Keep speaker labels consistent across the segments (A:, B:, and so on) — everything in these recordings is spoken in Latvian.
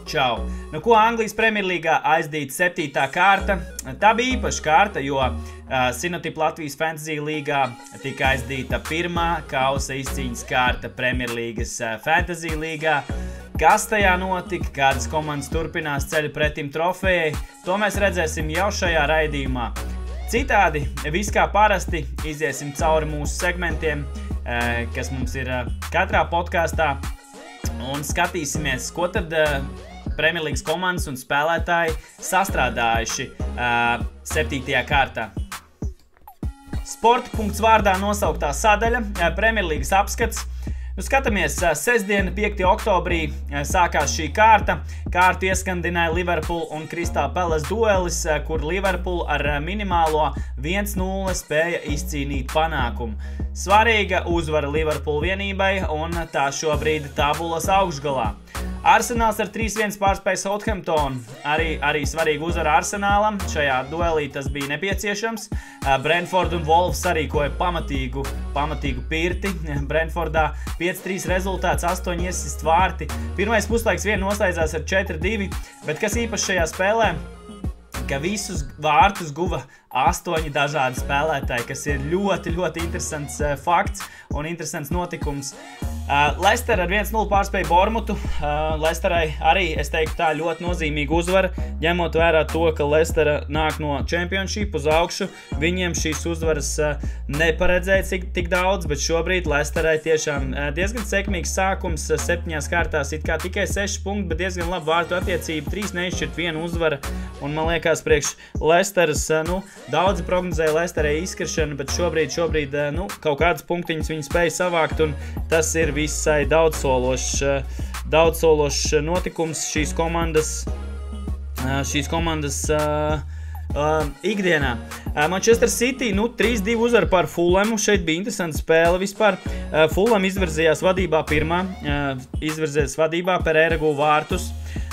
A: Čau. Nu, ko Anglijas Premjerlīgā aizdīta 7. kārta? Tā bija īpaša kārta, jo Sinotip Latvijas Fantasy līgā tika aizdīta pirmā kausa izcīņas kārta Premjerlīgas Fantasy līgā. Kas tajā notika, kādas komandas turpinās ceļu pretim trofejai, to mēs redzēsim jau šajā raidījumā. Citādi, viss kā parasti, iziesim cauri mūsu segmentiem, kas mums ir katrā podkastā. Un skatīsimies, ko tad Premjerlīgas komandas un spēlētāji sastrādājuši 7. kārtā. Sporta. Vārdā nosauktā sadaļa, Premjerlīgas apskats. Nu, skatāmies, sestdiena, 5. oktobrī sākās šī kārta. Kārtu ieskandināja Liverpool un Crystal Palace duelis, kur Liverpool ar minimālo 1-0 spēja izcīnīt panākumu. Svarīga uzvara Liverpool vienībai un tā šobrīd tabulas augšgalā. Arsenāls ar 3-1 pārspēja Southamptonu. Arī svarīga uzvara Arsenālam. Šajā duelī tas bija nepieciešams. Brentford un Wolves sarīkoja pamatīgu pirti. Brentfordā 5-3 rezultāts, 8 iesists vārti. Pirmais puslaiks vien noslēdzās ar 4-2, bet kas īpaši šajā spēlē, ka visus vārtus guva 8 dažādi spēlētāji, kas ir ļoti interesants fakts un interesants notikums. Leicester ar 1-0 pārspēja Bournemouthu. Leicesterai arī, es teiktu, tā ļoti nozīmīga uzvara, ņemot vērā to, ka Leicester nāk no Championship uz augšu. Viņiem šīs uzvaras neparedzēja tik daudz, bet šobrīd Leicesterai tiešām diezgan sekmīgs sākums. 7 kārtās it kā tikai 6 punkti, bet diezgan labi vārtu attiecība, 3 neizšķirt 1 uzvara. Un man liekas, priekš Leicesteras, daudzi prognozēja Leicesterai izskrišanu, bet šobrīd kaut kādas punktiņas viņi spēja savākt, un tas ir visai daudzsološs notikums šīs komandas ikdienā. Manchester City 3-2 uzvara par Fulhamu. Šeit bija interesanta spēle vispār. Fulham izvirzījās vadībā Pereira guva vārtus.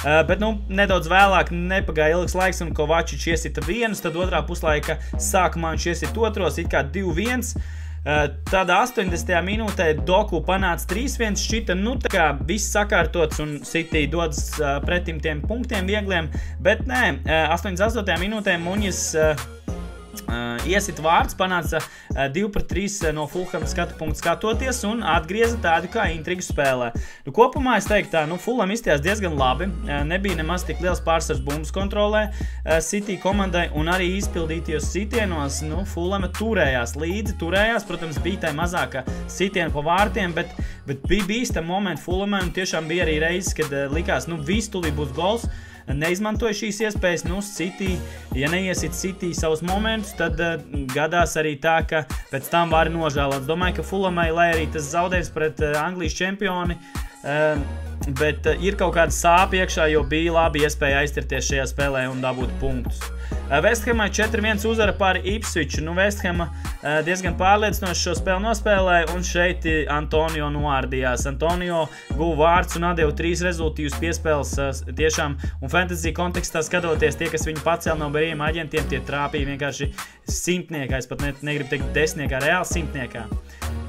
A: Bet nedaudz vēlāk nepagāja ilgs laiks un Kovačič iesita vienus, tad otrā puslaika sākumā viņš iesita otros, it kā 2-1. Tad 80. minūtē Doku panāca 3-1, šķita, tā kā viss sakārtots un City dodas pretim tiem punktiem viegliem, bet nē, 88. minūtē Muņas iesit vārds, panāca 2-3 no Fulham skatu punktu skatoties un atgrieza tādu kā intrigu spēlē. Kopumā es teiktu tā, Fulham izstījās diezgan labi, nebija nemaz tik liels pārsvars bumbas kontrolē City komandai un arī izpildītajos sitienos, Fulham turējās, protams, bija tā mazāka sitiena pa vārtiem, bet bija bīstam momenti Fulhamai un tiešām bija arī reizes, kad likās, viss tulī būs gols. Neizmantoja šīs iespējas, City, ja neiesit City savus momentus, tad gadās arī tā, ka pēc tam var nožēlot. Domāju, ka Fulhamai, lai arī tas zaudējums pret Anglijas čempioni, bet ir kaut kāda sāpe iekšā, jo bija labi iespēja aiztirties šajā spēlē un dabūt punktus. West Hamai 4-1 uzvara par Ipswichu. West Hama diezgan pārliecinoši šo spēli nospēlēja, un šeit Antonio noārdījās. Antonio guva vārds un atdeva 3 rezultīvus piespēles tiešām, un fantasy kontekstā skatoties, tie, kas viņu pacēla no brīviem aģentiem, tie trāpīja vienkārši simtniekā, es pat negribu teikt desmitniekā, reāli simtniekā.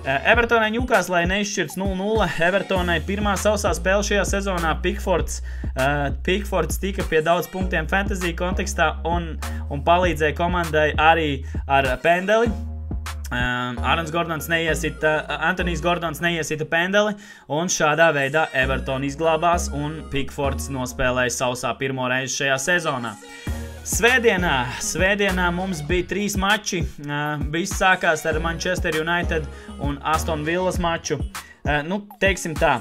A: Evertonai Newcastle neizšķirts 0-0. Evertonai pirmā sausā spēle šajā sezonā. Pickfords tika pie daudz punktiem fantasy kontekstā un palīdzēja komandai arī ar pendeli. Antonijs Gordons neiesita pendeli, un šādā veidā Everton izglābās un Pickfords nospēlēja sausā pirmo reizi šajā sezonā. Svētdienā mums bija 3 mači. Viss sākās ar Manchester United un Aston Villas maču. Teiksim tā,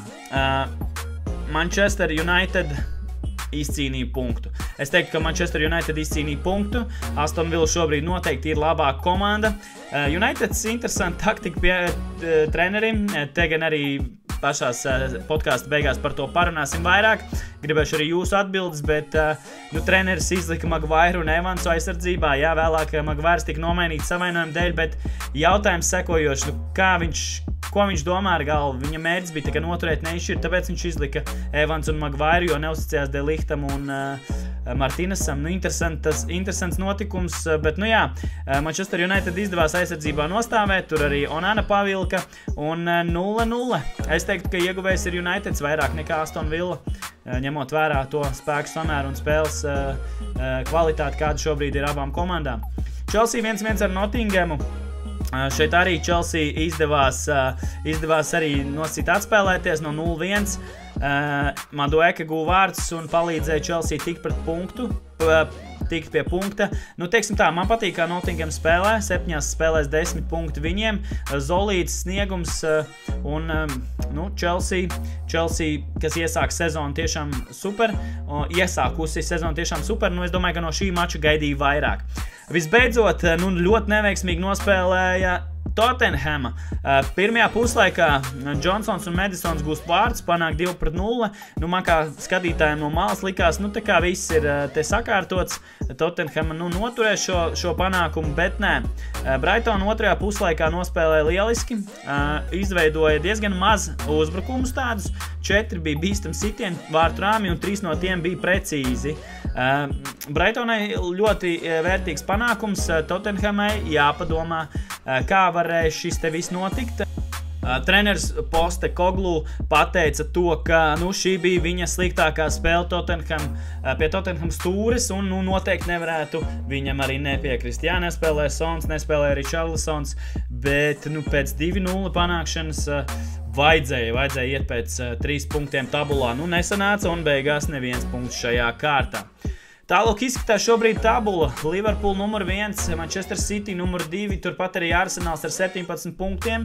A: Manchester United izcīnīja punktu. Es teiktu, ka Manchester United izcīnīja punktu. Aston Villa šobrīd noteikti ir labāka komanda. Uniteds interesanti taktika pie trenerim. Te gan arī pašās podkāsta beigās par to parunāsim vairāk. Gribēšu arī jūsu atbildes, bet treneris izlika Maguire un Evansu aizsardzībā. Jā, vēlāk Maguire tika nomainīts savainojuma dēļ, bet jautājums sekojošs, ko viņš domā ar galvu. Viņa mērķis bija tikai noturēt neizšķirt, tāpēc viņš izlika Evans un Maguire, jo neuzticējās De Lichtam un Martinezam. Interesants notikums, bet Manchester United izdevās aizsardzībā nostāvēt, tur arī Onana pavilka un 0-0. Es teiktu, ka ieguvējs ir United vairāk nekā Aston Villa, ņemot vērā to spēku samēru un spēles kvalitāti, kāda šobrīd ir abām komandām. Chelsea 1-1 ar Nottinghamu. Šeit arī Chelsea izdevās arī nosīt atspēlēties no 0-1. Madueka guva vārdus un palīdzēja Chelsea tikt pie punkta. Teiksim tā, man patīk, kā Nottingham spēlē. 7 spēlēs 10 punkti viņiem. Zolīts sniegums un Chelsea, kas iesāka sezonu tiešām super. Iesākusi sezonu tiešām super. Es domāju, ka no šī mača gaidīja vairāk. Visbeidzot, ļoti neveiksmīgi nospēlēja Tottenhama. Pirmajā puslaikā Johnsons un Madisons gūst vārdus, panāk 2-0. Man kā skatītājiem no malas likās, tā kā viss ir te sakārtots. Tottenhama noturēs šo panākumu, bet nē. Brighton otrajā puslaikā nospēlēja lieliski, izveidoja diezgan maz uzbrukumus tādus. 4 bija bīstami sitieni, vārtu rāmi un 3 no tiem bija precīzi. Brightonai ļoti vērtīgs panākums, Tottenhamai jāpadomā, kā varēja šis te viss notikt. Treneris Postecoglou pateica to, ka šī bija viņa sliktākā spēle pie Tottenham stūres un noteikti nevarētu viņam arī nepiekrist. Jā, nespēlē Sons, nespēlē arī Richarlisons, bet pēc 2-0 panākšanas vajadzēja iet pēc 3 punktiem tabulā. Nesanāca un beigās neviens punkts šajā kārtā. Tālāk izskatās šobrīd tabula. Liverpool numur 1, Manchester City numur 2, turpat arī Arsenals ar 17 punktiem.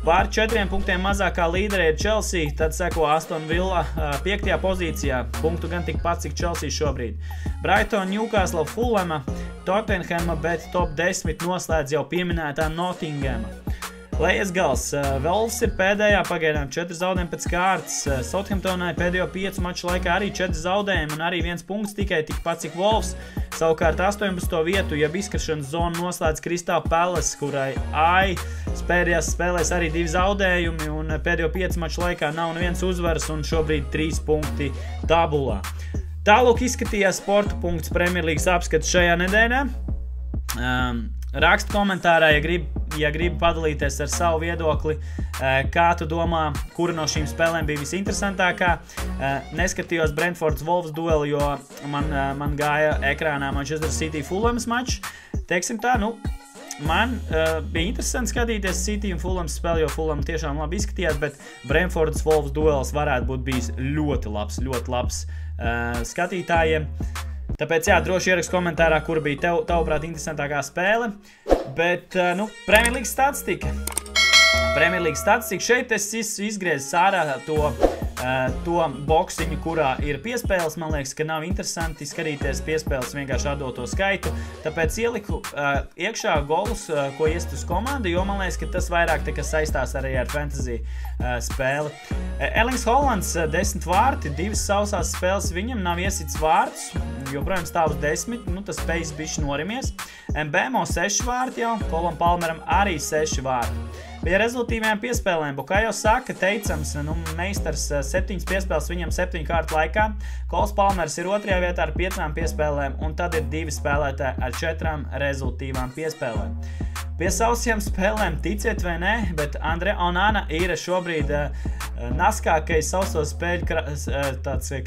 A: Pār 4 punktiem mazākā līderē ir Chelsea, tad seko Aston Villa 5. pozīcijā. Punktu gan tikpat, cik Chelsea šobrīd. Brighton, Newcastle, Fulhama, Tottenhama, bet top 10 noslēdz jau pieminētā Nottinghama. Lejas gals. Wolves ir pēdējā, pagaidām 4 zaudējumi pēc kārtas. Southamptonai pēdējo 5 maču laikā arī 4 zaudējumi un arī 1 punkts tikai tikpat cik Wolves. Savukārt 18. vietu, jeb izkrišanas zonu noslēdz Crystal Palace, kurai pēdējās spēlēs arī 2 zaudējumi un pēdējo 5 maču laikā nav neviens uzvaras un šobrīd 3 punkti tabulā. Tālāk izskatījās Sporta punkts Premjerlīgas apskats šajā nedēļā. Rakstu komentārā, ja gribi padalīties ar savu viedokli, kā tu domā, kura no šīm spēlēm bija visinteresantākā. Neskatījos Brentfords Wolves dueli, jo man gāja ekrānā Manchester City Fulhams mačs. Teiksim tā, man bija interesanti skatīties City un Fulhams spēli, jo Fulham tiešām labi izskatījās, bet Brentfords Wolves duels varētu būt bijis ļoti labs skatītājiem. Tāpēc, droši ierakst komentārā, kur bija tavuprāt interesantākā spēle. Bet, Premjerlīgas statistika. Šeit es izgriezu ārā to boksiņu, kurā ir piespēles. Man liekas, ka nav interesanti skatīties piespēles vienkārši atdoto skaitu. Tāpēc ieliku iekšā golus, ko iest uz komandu, jo man liekas, ka tas vairāk saistās arī ar fantasy spēli. Erlings Haalands 10 vārti, 2 sausās spēles, viņam nav iesits vārtus, joprojām stāv uz 10, tas spējas bišķi norimies. Mbemo 6 vārti jau, Kolam Palmeram arī 6 vārti. Pie rezultīvajām piespēlēm, Bukayo Saka teicams, meistars 7 piespēles viņam 7 kārtu laikā. Kols Palmers ir 2. vietā ar 5 piespēlēm, un tad ir 2 spēlētāji ar 4 rezultīvām piespēlēm. Pie sausajām spēlēm, ticiet vai ne, bet Andre Onana ir šobrīd naskākais sauso spēļu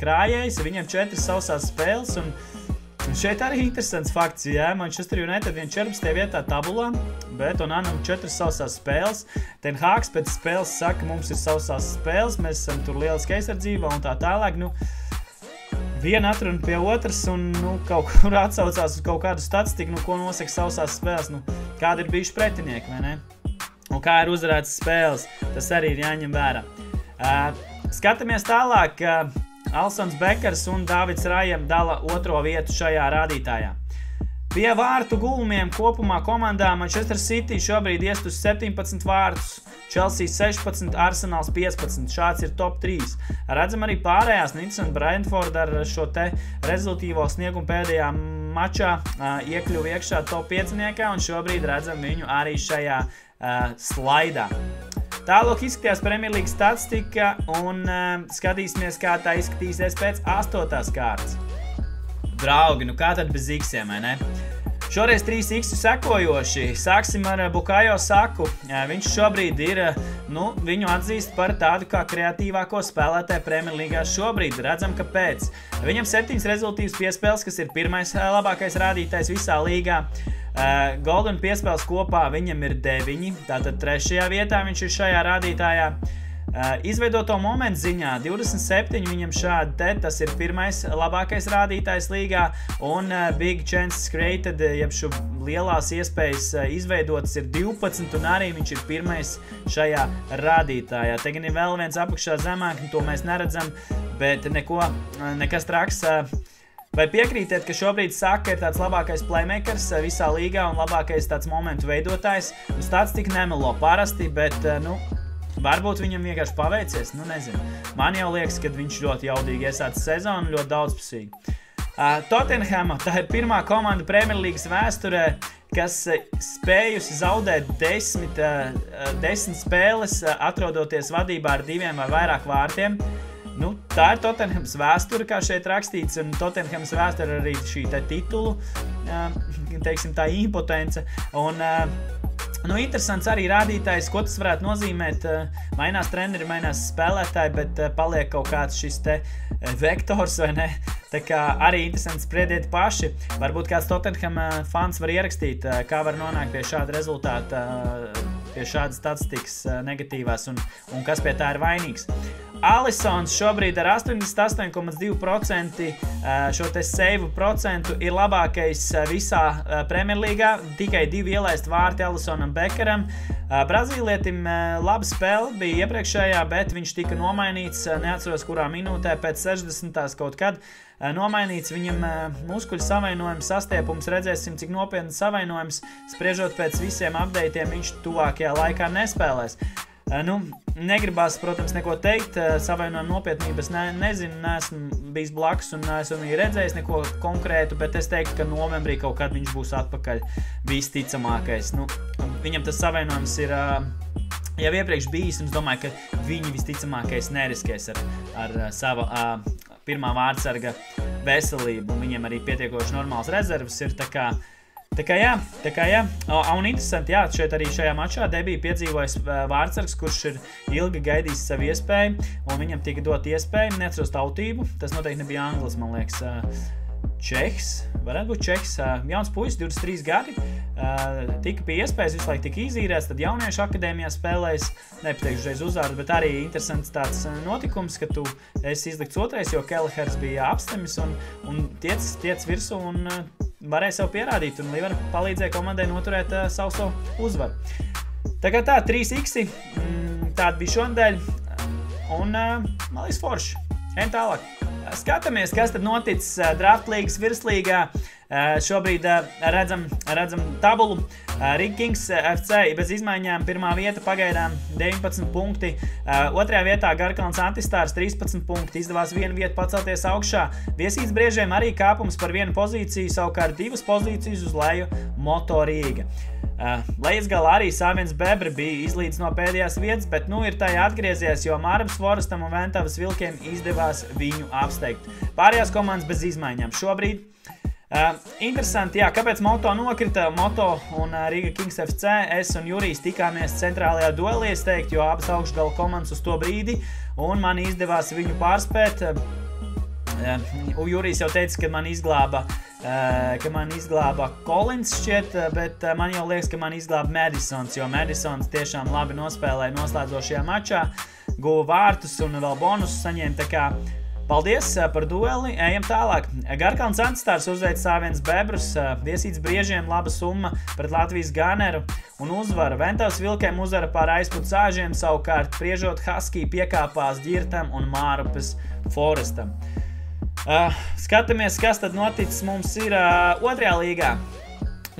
A: krājējs. Viņam 4 sausās spēles, un šeit arī interesants fakts, Manchester United 14. vietā tabulā, bet Onanam 4 sausās spēles. Ten Hāgs pēc spēles saka, mums ir sausās spēles, mēs esam tur lieliski aizsardzībā un tā tālāk. Viena atruna pie otras un kaut kur atsaucās uz kaut kādu statistiku, ko nosaka sausās spēles. Kādi ir bijuši pretinieki, vai ne? Un kā ir uzvarētas spēles, tas arī ir jāņem vērā. Skatāmies tālāk. Alsons Bekers un Davids Rājam dala 2. vietu šajā rādītājā. Pie vārtu gulumiem kopumā komandā Manchester City šobrīd iest uz 17 vārtus, Chelsea 16, Arsenals 15. Šāds ir top 3. Redzam arī pārējās, Nīcen Brentford ar šo te rezultīvo sniegumu pēdējā mačā iekļuva iekšā top 5, un šobrīd redzam viņu arī šajā slaidā. Tālāk izskatījās Premjerlīgas statistika, un skatīsimies, kā tā izskatīsies pēc 8. kārtas. Draugi, nu kā tad bez X-iem, vai ne? Šoreiz 3 X sekojoši. Sāksim ar Bukayo Saku. Viņš šobrīd ir, viņu atzīst par tādu kā kreatīvāko spēlētāju Premjerlīgā šobrīd. Redzam, kāpēc. Viņam 7 rezultīvas piespēles, kas ir pirmais labākais rādītājs visā līgā. Golden piespēles kopā viņam ir 9, tātad 3. vietā viņš ir šajā rādītājā. Izveidoto momentu ziņā 27 viņam šādi tas ir pirmais labākais rādītājs līgā, un big chances created, jeb šo lielās iespējas izveidotas ir 12, un arī viņš ir pirmais šajā rādītājā. Te gan ir vēl viens apakšā zemāk, to mēs neredzam, bet nekas traks. Vai piekrītiet, ka šobrīd Saka ir tāds labākais playmakers visā līgā un labākais tāds momentu veidotājs? Statistika nemelo parasti, bet, varbūt viņam vienkārši paveicies, nezinu. Man jau liekas, ka viņš ļoti jaudīgi iesācis sezonu, ļoti daudzpusīgi. Tottenhama, tā ir pirmā komanda Premjerlīgas vēsturē, kas spējusi zaudēt 10 spēles, atrodoties vadībā ar 2 vai vairāk vārtiem. Tā ir Tottenhams vēsture, kā šeit rakstīts, un Tottenhams vēsture arī šī titulu, teiksim tā impotence, un interesants arī rādītājs, ko tas varētu nozīmēt. Mainās treneri, mainās spēlētāji, bet paliek kaut kāds šis te vektors, vai ne? Tā kā arī interesanti spriediet paši. Varbūt kāds Tottenham fans var ierakstīt, kā var nonākt pie šāda rezultāta, pie šādas statistikas negatīvās un kas pie tā ir vainīgs. Alisons šobrīd ar 88,2% šo te seivu procentu ir labākais visā Premjerlīgā. Tikai 2 ielaist vārti Alisonam Bekaram. Brazīlietim laba spēle bija iepriekšējā, bet viņš tika nomainīts, neatceros kurā minūtē, pēc 60. kaut kad. Nomainīts viņam muskuļu savainojums, sastiepums, redzēsim, cik nopietni savainojums. Spriežot pēc visiem updateiem, viņš tuvākajā laikā nespēlēs. Negribās, protams, neko teikt, savainojuma nopietnības nezinu, neesmu bijis blakus un neesmu viņu redzējis neko konkrētu, bet es teiktu, ka novembrī kaut kad viņš būs atpakaļ visticamākais. Viņam tas savainojums ir jau iepriekš bijis, un es domāju, ka viņi visticamākais neriskēs ar savu pirmā vārdsarga veselību. Viņiem arī pietiekoši normāls rezervs ir, tā kā jā. Un interesanti, šeit arī šajā mačā debiju piedzīvojas vārdsargs, kurš ir ilgi gaidījis savu iespēju, un viņam tika dot iespēju, neatceros tautību, tas noteikti nebija anglis, man liekas, Čehs, varētu būt Čehs, jauns puisis, 23 gadi, tika pie iespējas, visu laiku tika izīrēts, tad jauniešu akadēmijā spēlējas, nepateikšu reiz uzvārdu, bet arī interesants tāds notikums, ka tu esi izlikts otrais, jo Kelehers bija apstemis un tiec virsū un varēja sev pierādīt, un Liver palīdzēja komandai noturēt savu uzvaru. Tā kā 3x, tāda bija šonadēļ, un man liekas forši. Ejam tālāk. Skatāmies, kas tad noticis draftlīgas virslīgā. Šobrīd redzam tabulu. Riga Kings FC bez izmaiņām pirmā vieta pagaidām 19 punkti. Otrajā vietā Garkalns Antistārs 13 punkti. Izdevās vienu vietu pacelties augšā. Viesīts Briežiem arī kāpums par vienu pozīciju, savukārt 2 pozīcijas uz leju Moto Rīga. Lejas galā arī Sāviens Bebri bija izlīdz no pēdējās vietas, bet ir tajā atgriezies, jo Mārabs Forestam un Ventavas Vilkiem izdevās viņu apsteigt. Pārējās komandas bez izmaiņām šobrīd. Interesanti, kāpēc Moto nokrita? Moto un Riga Kings FC, es un Jurijs tikāmies centrālajā duelī, es teiktu, jo abas augšgala komandas uz to brīdi, un man izdevās viņu pārspēt. Jurijs jau teica, ka man izglāba Collins šķiet, bet man jau liekas, ka man izglāba Madisons, jo Madisons tiešām labi nospēlēja noslēdzošajā mačā, guva vārtus un vēl bonusus saņēma, tā kā paldies par dueli, ejam tālāk. Garkalns Antistārs uzveic Sāviens Bebrus, Viesīts Briežiem laba summa pret Latvijas Ganeru un uzvara. Ventavas Vilkiem uzvara pār Aizput Zāžiem, savukārt Priežot Husky piekāpās Ģirtam un Mārupes Forestam. Skatāmies, kas tad noticis mums ir otrajā līgā.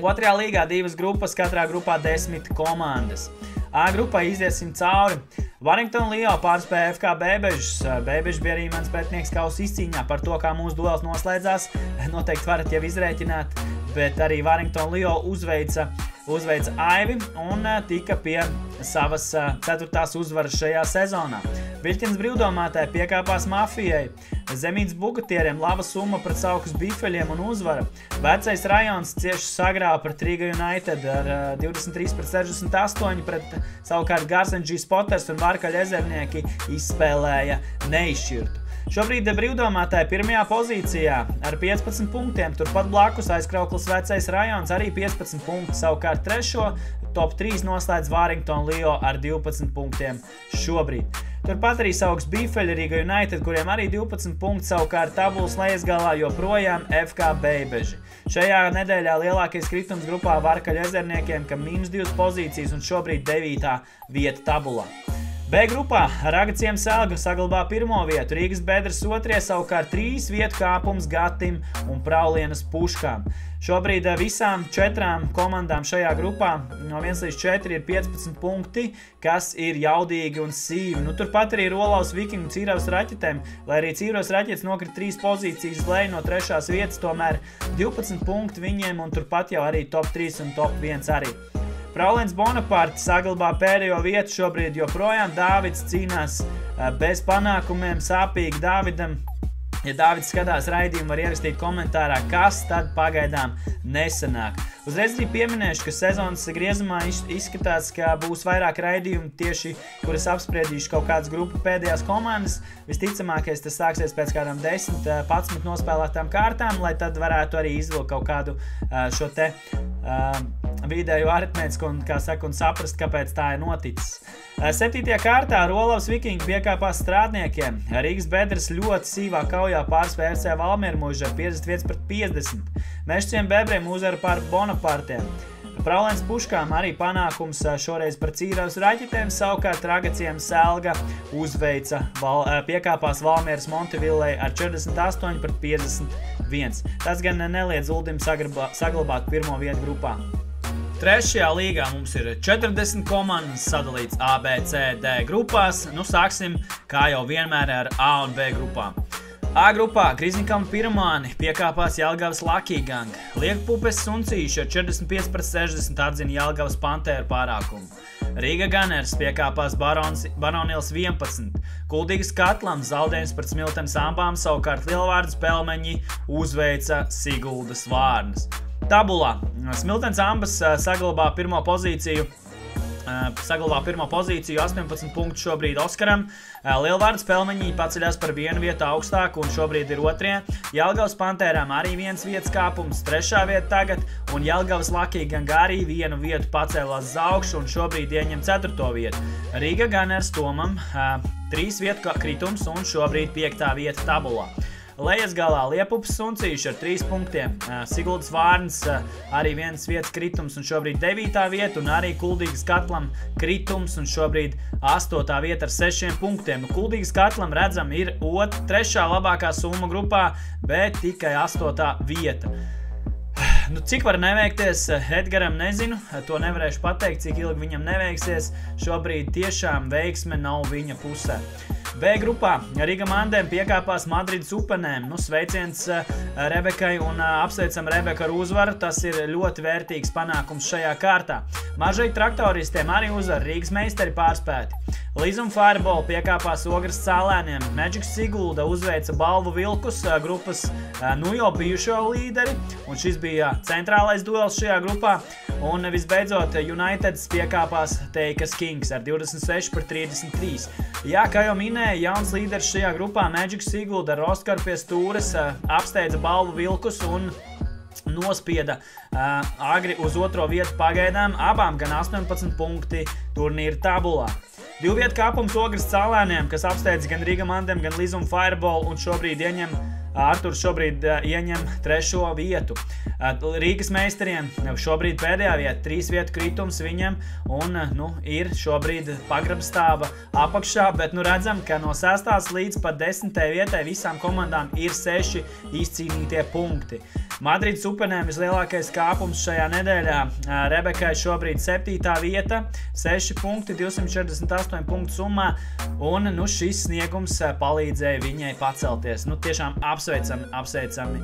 A: Otrajā līgā 2 grupas, katrā grupā 10 komandas. A grupā iziesim cauri. Warrington Leo pārspēja FK Beibežus. Beibeži bija arī mans pretinieks kausa izcīņā. Par to, kā mūsu duels noslēdzās, noteikti varat jau izrēķināt, bet arī Warrington Leo uzveica Aivi un tika pie savas 4. uzvaras šajā sezonā. Viļķins brīvdomātāji piekāpās Mafijai. Zemītas Bugatieriem laba summa pret Saukas Bifeļiem un uzvara. Vecais rajons cieši sagrāva pret Riga United ar 23-68 pret savukārt Garsenģī Spotters un Varkaļa ezernieki izspēlēja neizšķirtu. Šobrīd brīvdomātāji 1. pozīcijā ar 15 punktiem, turpat blakus aizkrauklis Vecais rajons arī 15 punkti, savukārt 3. top 3 noslēdz Warrington Leo ar 12 punktiem šobrīd. Turpat arī Saukas Bifeļi, Riga United, kuriem arī 12 punkti, savukārt tabulas lejasgalā joprojām FK Beibeži. Šajā nedēļā lielākais kritums grupā Varkaļa ezerniekiem, kam -2 pozīcijas un šobrīd 9. vieta tabulā. B grupā Ragaciem Selga saglabā 1. vietu, Rīgas Bedres 2. savukārt 3 vietu kāpums Gatim un Praulienas Puškām. Šobrīd visām 4 komandām šajā grupā no 1 līdz 4 ir 15 punkti, kas ir jaudīgi un sīvi. Turpat arī Rolavas Vikingu Cīravas Raķetēm, lai arī Cīravas Raķetes nokrita 3 pozīcijas leju no 3. vietas, tomēr 12 punkti viņiem un turpat jau arī top 3 un top 1 arī. Praulienas Bonaparte saglabā pēdējo vietu šobrīd joprojām. Dāvids cīnās bez panākumiem, sāpīgi Dāvidam. Ja Dāvids skatās raidījumu, var ierakstīt komentārā, kas tad pagaidām nesanāk. Uzreiz arī pieminēšu, ka sezonas griezumā izskatās, ka būs vairāk raidījumu tieši, kuras apspriedīšu kaut kādas grupu pēdējās komandas. Visticamākais tas sāksies pēc kādām 10-11 nospēlētām kārtām, lai tad varētu arī izvilkt kaut kādu šo te vidēju aritmētisku un, kā saka, un saprast, kāpēc tā ir noticis. 7. kārtā Rolavas Vikingi piekāpās Strādniekiem. Rīgas Bedres ļoti sīvā kaujā pārspēja FC Valmiermužu ar 51-50. Mežciem Bebriem uzvara pār Bonapartiem. Praulienas Puškām arī panākums šoreiz par Cīravas Raķetēm, savukārt Ragaciem Selga piekāpās Valmieras Montevillei ar 48-51. Tas gan neliedz Uldim saglabāt 1. vietu grupā. 3. līgā mums ir 40 komandas sadalīts A, B, C, D grupās. Sāksim, kā jau vienmēr, ar A un B grupām. A grupā Griznikalna Pirmāni piekāpās Jelgavas Lucky Gang. Liekpupes Suncīši ar 45-60 atzina Jelgavas Pantēru pārākumu. Riga Gunners piekāpās Baronils 11. Kuldīgas Katlams zaudējums pret Smiltenes Ambām, savukārt Lielvārdas Pelmeņi uzveica Siguldas Vārnas. Tabulā Smiltenes Ambas saglabā pirmo pozīciju 18 punktu šobrīd Oskaram. Lielvārdas Pelmeņi paceļās par 1 vietu augstāk un šobrīd ir 2. Jelgavas Pantērām arī 1 vietas kāpums, 3. vieta tagad, un Jelgavas Lucky Gang arī 1 vietu pacēlās uz augšu un šobrīd ieņem 4. vietu. Riga Gunners Tomam 3 vietu kritums un šobrīd 5. vieta tabulā. Lejas galā Liepupes Suncīši ar 3 punktiem. Siguldas Vārnas arī 1 vietas kritums un šobrīd 9. vieta, un arī Kuldīgas Katlam kritums un šobrīd 8. vieta ar 6 punktiem. Kuldīgas Katlam redzam ir 3. labākā summa grupā, bet tikai 8. vieta. Cik var neveikties Edgaram, nezinu, to nevarēšu pateikt, cik ilgi viņam neveiksies. Šobrīd tiešām veiksme nav viņa pusē. B grupā Riga Mandēm piekāpās Madrides Upenēm. Sveiciens Rebekai un apsveicam Rebeku ar uzvaru. Tas ir ļoti vērtīgs panākums šajā kārtā. Mažai traktoristiem arī uzvar, Rīgas meistari pārspēti. Lizum Fireball piekāpās Ogres Cēlēniem. Magic Sigulda uzveica Balvu Vilkus, grupas jau bijušo līderi, un šis bija centrālais duels šajā grupā. Un visbeidzot Uniteds piekāpās Teikas Kings ar 26-33. Jā, kā jau minēja, jauns līderis šajā grupā Magic Sigulda ar Oskaru pie stūres apsteidza Balvu Vilkus un nospieda agri uz 2. vietu pagaidām, abām gan 18 punkti turnīra tabulā. 2 vietu kāpums Ogres Cēlēniem, kas apsteidz gan Riga Mandem, gan Lizum Fireball, un Arturs šobrīd ieņem 3. vietu. Rīgas meistariem šobrīd pēdējā vieta, 3 vietu kritums viņam, un ir šobrīd pagrabstāva apakšā, bet redzam, ka no 6. līdz pat 10. vietai visām komandām ir 6 izcīnītie punkti. Madrids Upenēm vislielākais kāpums šajā nedēļā. Rebekai šobrīd 7. vieta, 6 punkti, 248 punktu summā, un šis sniegums palīdzēja viņai pacelties. Tiešām apsveicami.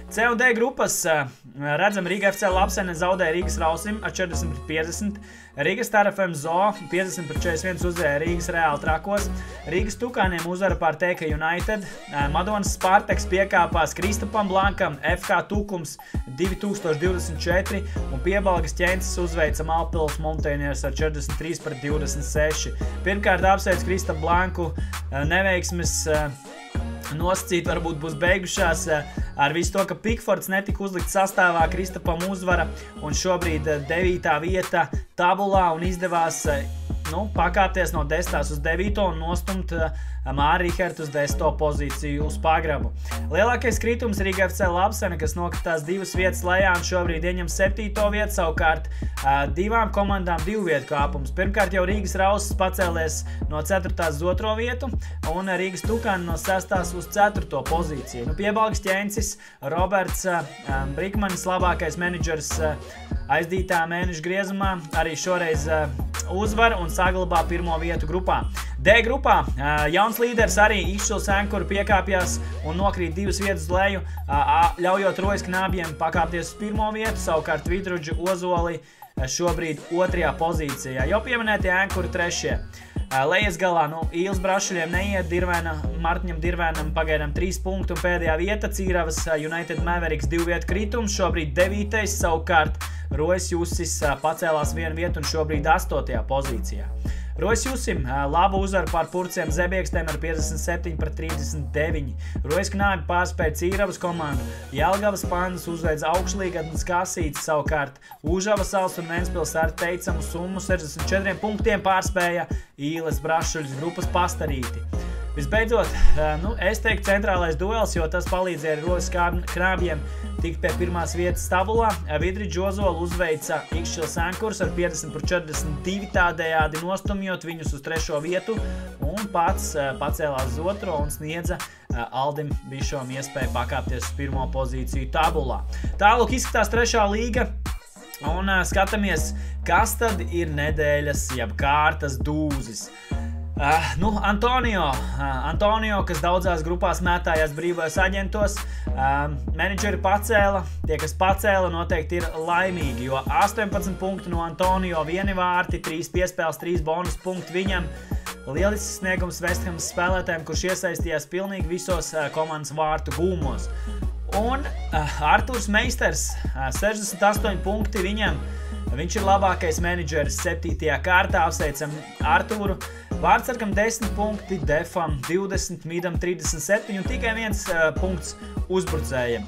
A: C un D grupas redzam Rīga FC Labsene zaudēja Rīgas Rausim ar 40-50, Rīgas Star FM Zoo 50-41 uzvarēja Rīgas Reāli Trakos, Rīgas Tukāniem uzvara pār TK United, Madonas Spartaks piekāpās Kristapam Blankam, FK Tukums 2024 un Piebalgas Ķences uzveica Malpils Mountaineers ar 43-26. Pirmkārt apsveic Kristapu Blanku, neveiksmes nosacīt varbūt būs beigušās ar visu to, ka Pikfords netika uzlikt sastāvā, Kristapam uzvara un šobrīd 9. vieta tabulā un izdevās pakāpties no 10. uz 9. un nostumt Māri Rihertu uz 10. pozīciju uz pagrabu. Lielākais kritums Rīga FC Labsene, kas nokritās 2 vietas lejā un šobrīd ieņem 7. vietu, savukārt 2 komandām 2 vietu kāpums. Pirmkārt jau Rīgas Rausis pacēlies no 4. uz 2. vietu un Rīgas Tukāni no 6. uz 4. pozīciju. Piebalgas Ķencis, Roberts Brikmanis, labākais menedžers aizdītā mēneša griezumā, arī šoreiz uzvar un saglabā 1. vietu grupā. D grupā jauns līderis arī Iššils Enkuru piekāpjās un nokrīt 2 vietas uz leju, ļaujot Rojas Knābjiem pakāpties uz 1. vietu, savukārt Vidruģi Ozoli šobrīd 2. pozīcijā. Jau pieminētie Enkuri 3. Lejas galā Īles Brašuļiem neiet, Martiņam Dirvēnam pagaidām 3 punktu un pēdējā vieta, Cīravas United Mavericks 2 vietu kritums, šobrīd 9. savukārt Rojas Jusis pacēlās 1 vietu un šobrīd 8. pozīcijā. Rojas Jusim labu uzvaru pār Purciem Zebiekstiem ar 57-39. Rojas Knābi pārspēja Cīravas komandu. Jelgavas Pandas uzveic augšlīgatnes Kasītes, savukārt Užavas Sals un Ventspils ar teicamu summu 64 punktiem pārspēja Īles Brašuļas grupas Pastarīti. Visbeidzot, es teiktu centrālais duels, jo tas palīdzēja Rojas Knābjiem tikt pie 1. vietas tabulā. Vidruģi Ozolu uzveica Ikšķils Enkurs ar 50-42 tādējādi nostumjot viņus uz 3. vietu un pats pacēlās uz 2. un sniedza Aldim Bišom iespēju pakāpties uz 1. pozīciju tabulā. Tālūk izskatās 3. līga un skatāmies, kas tad ir nedēļas jeb kārtas dūzis. Antonio, kas daudzās grupās mētājās brīvajos aģentos, menedžeri pacēla, tie, kas pacēla, noteikti ir laimīgi, jo 18 punkti no Antonio, 1 vārti, 3 piespēles, 3 bonus punkti viņam. Lielisks sniegums Vesthams spēlētājiem, kurš iesaistījās pilnīgi visos komandas vārtu gūmos. Un Arturs Meisters, 68 punkti viņam. Viņš ir labākais menedžeris 7. kārtā, apsveicam Arturu. Vārtsargam 10 punkti, Defam 20, Midam 37 un tikai 1 punkts uzbrucējiem.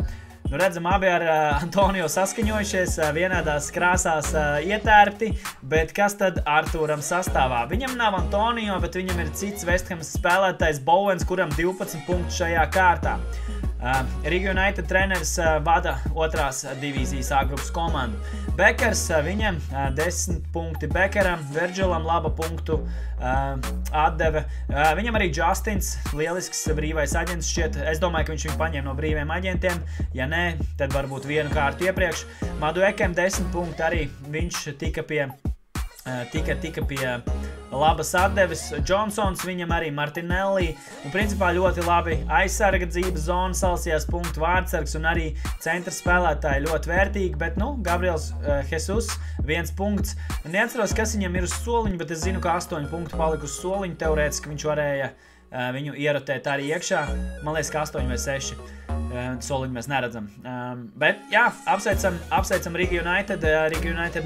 A: Redzam, abi ar Antonio saskaņojušies, vienādās krāsās ietērpti, bet kas tad Arturam sastāvā? Viņam nav Antonio, bet viņam ir cits Vesthams spēlētājs Bowens, kuram 12 punkti šajā kārtā. Riga United treneris vada 2. divīzijas A grupas komandu. Bekers, viņam 10 punkti Bekeram, Virgilam laba punktu atdeve. Viņam arī Justins, lielisks brīvais aģents šķiet. Es domāju, ka viņš viņu paņēma no brīviem aģentiem. Ja nē, tad varbūt 1 kārtu iepriekš. Maduekem 10 punkti arī viņš tika pie labas atdeves. Johnsons viņam arī Martinelli un principā ļoti labi aizsargadzības zona, salasījās punktu vārdsargs un arī centra spēlētāji ļoti vērtīgi, bet Gabriels Jesus 1 punkts. Neatceros, kas viņam ir uz soliņu, bet es zinu, ka 8 punktu palika uz soliņu, teorētiski viņš varēja viņu ierotēt arī iekšā. Man liekas, ka 8 vai 6 soliņu mēs neredzam. Bet jā, apsveicam Riga United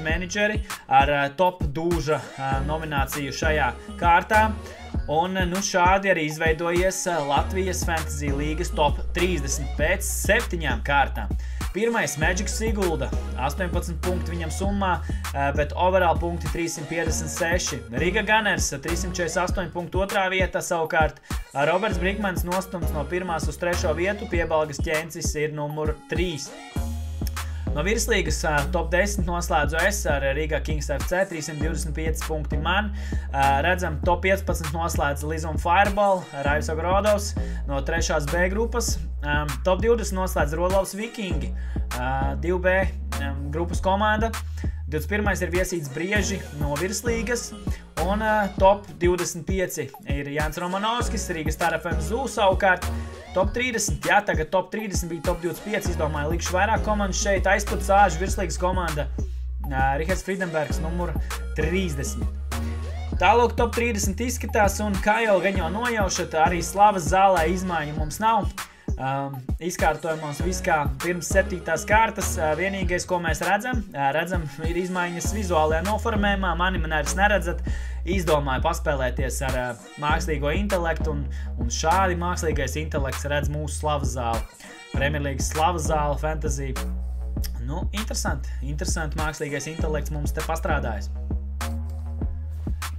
A: menedžeri ar top dūža nomināciju šajā kārtā. Un šādi arī izveidojies Latvijas Fantasy līgas top 30 pēc 7 kārtām. Pirmais Magic Sigulda, 18 punkti viņam summā, bet overall punkti 356. Riga Gunners, 348 punktu 2. vietā, savukārt Roberts Brikmans nostumts no 1. uz 3. vietu, Piebalgas Ķencis ir numur 3. No virslīgas top 10 noslēdzu es ar Riga Kings FC 325 punkti man. Redzam, top 15 noslēdz Lizum Fireball, Raivis Ogrodovs no 3. B grupas. Top 20 noslēdz Rodlavas Vikingi, 2B grupas komanda. 21. ir Viesīts Brieži no virslīgas. Un top 25 ir Jānis Romanovskis, Rīgas Star FM Zoo savukārt. Top 30, jā, tagad top 30 bija top 25, izdomāju, likšu vairāk komandas šeit, aizput sāžu virslīgas komanda Rihards Friedenbergs, numur 30. Tālūk top 30 izskatās, un kā jau gan jau nojaušat, arī Slavas zālē izmaiņu mums nav. Izkārtojumos viss kā pirms 7. kārtas. Vienīgais, ko mēs redzam, ir izmaiņas vizuālajā noformējumā. Mani vairs neredzat. Izdomāju paspēlēties ar mākslīgo intelektu, un šādi mākslīgais intelekts redz mūsu Slavas zāli. Premjerlīgas Slavas zāle, fantasy. Nu, interesanti mākslīgais intelekts mums te pastrādājas.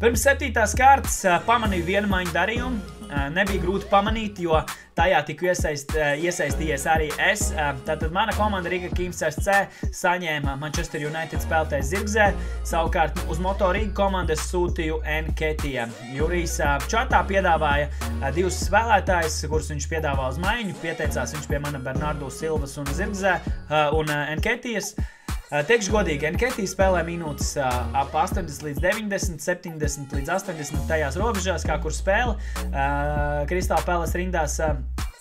A: Pirms 7. kārtas pamanīju vienu maiņu darījumu. Nebija grūti pamanīt, jo tajā tiku iesaistījies arī es. Tātad mana komanda Riga Kings FC saņēma Manchester United spēlētājs Zirgzē. Savukārt uz Moto Riga komandu es sūtīju Nketija. Jurijs čatā piedāvāja 2 spēlētājus, kurus viņš piedāvā uz maiņu. Pieteicās viņš pie mana Bernardo Silvas un Zirgzē un Nketijas. Teikšu godīgi, Nketija spēlē minūtes ap 80 līdz 90, 70 līdz 80 tajās robežās, kā kur spēle. Kristāla Palace rindās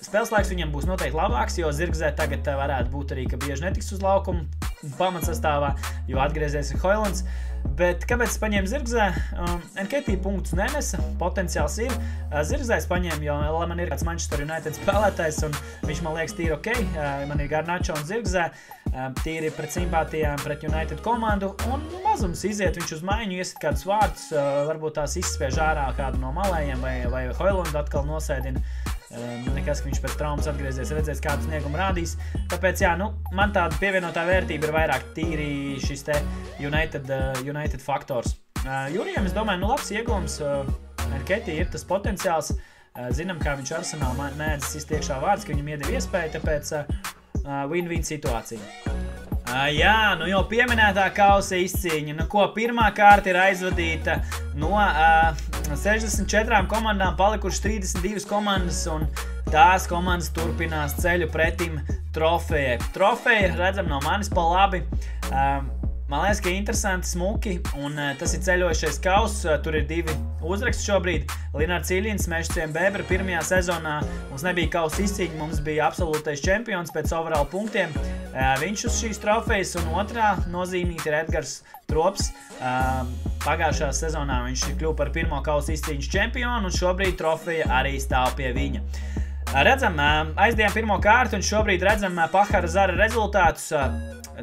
A: spēles laiks viņam būs noteikti labāks, jo Zirgzē tagad varētu būt arī, ka bieži netiks uz laukumu pamatsastāvā, jo atgriezies Hoilands. Bet kāpēc es paņēmu Zirgzē? Nketija punktus nenesa, potenciāls ir. Zirgzē es paņēmu, jo man ir kāds Manchester United spēlētājs, un viņš man liekas tīri ok. Man ir Garnačo un Zirgzē, tīri pret simpātijām pret United komandu, un mazums iziet viņš uz maiņu, iesit kādus vārdus, varbūt tās izspiež ārā kādu no malējiem, vai Hoilandu atkal nosēdina. Nekas, ka viņš pēc traumas atgriezies, redzēs, kādu sniegumu rādīs. Tāpēc, jā, man tāda pievienotā vērtība ir vairāk tīri šis te United faktors. Jurijam, es domāju, labs iegūms. Nketija ir tas potenciāls. Zinām, kā viņš Arsenālā neēdzis iztiekšā vārds, ka viņam iedeva iespēju, tāpēc win-win situācija. Jā, jau pieminētā kausa izcīņa. Pirmā kārta ir aizvadīta no 64 komandām, palikušas 32 komandas, un tās komandas turpinās ceļu pretim trofejai. Trofeja redzam no manis pa labi. Man liekas, ka interesanti smuki, un tas ir ceļojušais kauss. Tur ir 2 uzraksti šobrīd. Linārds Iļins, Mešciem Bebra pirmajā sezonā. Mums nebija kausa izcīņa, mums bija absolūtais čempions pēc overall punktiem. Viņš uz šīs trofejas, un otrā nozīmīta ir Edgars Trops. Pagājušā sezonā viņš kļuva par pirmo kausa izcīņas čempionu, un šobrīd trofeja arī stāv pie viņa. Redzam, aizdījām pirmo kārtu, un šobrīd redzam Pahara Zara rezultātus.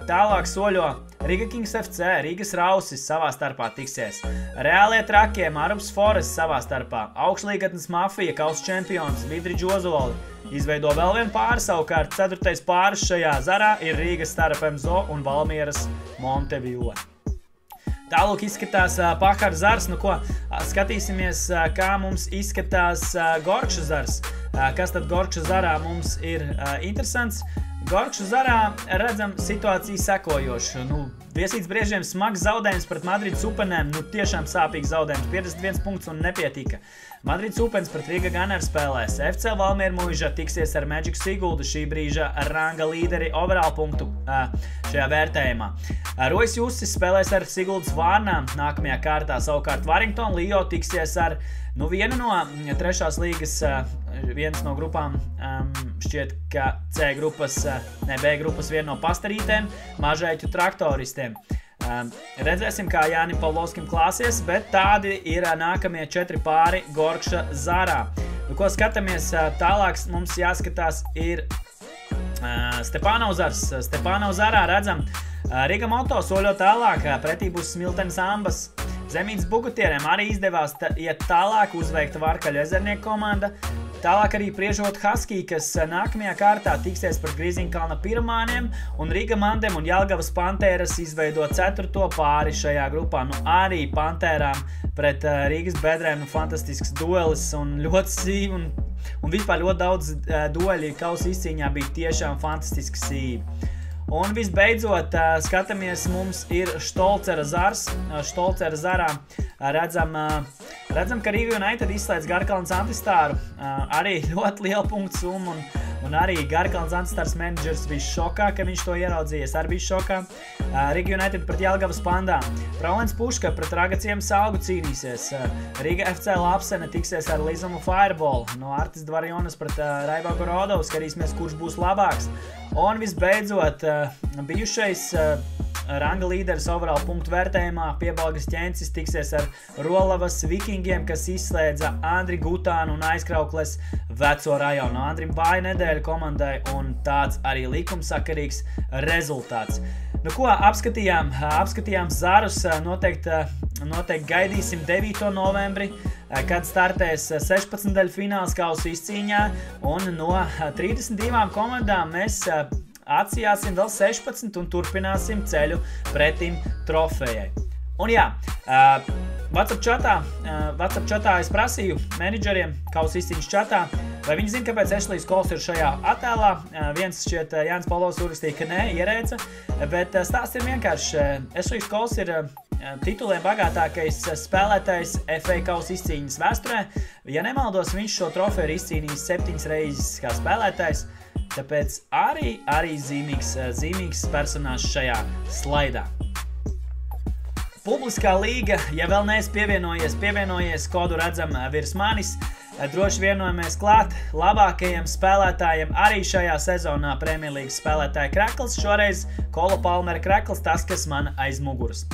A: Tālāk soļo Riga Kings FC, Rīgas Rausis savā starpā tiksies. Reālie trakie, Marubs Forest savā starpā. Augšlīgatnes Mafija, kausa čempions, Vidriģi Ozoli. Izveido vēl vienu pāri, savukārt 4. pāris šajā zarā ir Rīgas Star FM Zoo un Valmieras Monteville. Tālūk izskatās Pahara Zars, skatīsimies, kā mums izskatās Gorkša Zars. Kas tad Gorkša Zarā mums ir interesants? Gorkša Zarā redzam situāciju sekojošu. Viesīts Briežiem smags zaudējums pret Madrides Upenēm, tiešām sāpīgs zaudējums, 51 punkts un nepietika. Madrides Upens pret Riga Gunner spēlēs. FC Valmiera Muiža tiksies ar Magic Siguldu, šī brīža ranga līderi overall punktu šajā vērtējumā. Rojas Jussis spēlēs ar Siguldas Vārnām nākamajā kārtā, savukārt Warrington Lio tiksies ar vienu no 3. līgas, viens no grupām, šķiet, ka C grupas, ne B grupas viena no pastarītēm, Mažēķu traktoristiem. Redzēsim, kā Jānim Pavlovskim klāsies, bet tādi ir nākamie 4 pāri Gorkša Zarā. Ko skatāmies tālāk, mums jāskatās ir Stepanov Zars. Stepanov Zarā redzam, Riga Moto soļo tālāk, pretī būs Smiltenes Ambas. Zemītas Bugutieriem arī izdevās iet tālāk, uzveikta Varkaļu ezernieku komanda. Tālāk arī Priežot Husky, kas nākamajā kārtā tiksies par Grīziņkalna Pirmāniem, un Riga Mandem un Jelgavas Pantēras izveido 4. pāri šajā grupā. Arī Pantērām pret Rīgas Bedrēm fantastisks duelis un ļoti sīvi, un vispār ļoti daudz dueļi kausa izcīņā bija tiešām fantastiski sīvi. Un visbeidzot, skatāmies, mums ir Štolcera zars. Štolcera zarā redzam, ka Riga United izslēdz Garkalns Antistāru. Arī ļoti liela punktu summa, un arī Garkalns Antistārs menedžers bija šokā, ka viņš to ieraudzījies. Arī bija šokā. Riga United pret Jelgavas Pandām. Praulens Puška pret Ragaciem Salgu cīnīsies. Riga FC Lapsene tiksies ar Lizumu Fireball. No Artis Dvarjonas pret Raibo Gorodov. Skatīsimies, kurš būs labāks. Un visbeidzot, bijušais ranga līderis overall punktu vērtējumā Piebalgas Ķencis tiksies ar Rolavas Vikingiem, kas izslēdza Andri Gutānu un aizkraukles veco rajonu. Andrim bāja nedēļa komandai, un tāds arī likumsakarīgs rezultāts. Nu ko, apskatījām zarus, noteikti gaidīsim 9. novembri, kad startēs 16 daļu fināls kausu izcīņā, un no 32 komandām mēs atsijāsim vēl 16 un turpināsim ceļu pretim trofejai. Un jā, WhatsApp chatā es prasīju menedžeriem, kausu izcīņas chatā, vai viņi zina, kāpēc Ešlijs Kols ir šajā attēlā. Viens šķiet Jānis Paulovs uzrakstīja, ka nē, ierēca, bet stāsts ir vienkārši. Ešlijs Kols ir tituliem bagātākais spēlētājs FA kausa izcīņas vēsturē. Ja nemaldos, viņš šo trofeju ir izcīnījis 7 reizes kā spēlētājs, tāpēc arī zīmīgs personāžs šajā slaidā. Publiskā līga, ja vēl neesi pievienojies, kodu redzam virs manis. Droši vienojamies klāt labākajiem spēlētājiem arī šajā sezonā Premjerlīgas spēlētāja Krekls. Šoreiz Kola Palmera Krekls, tas, kas man aiz muguras.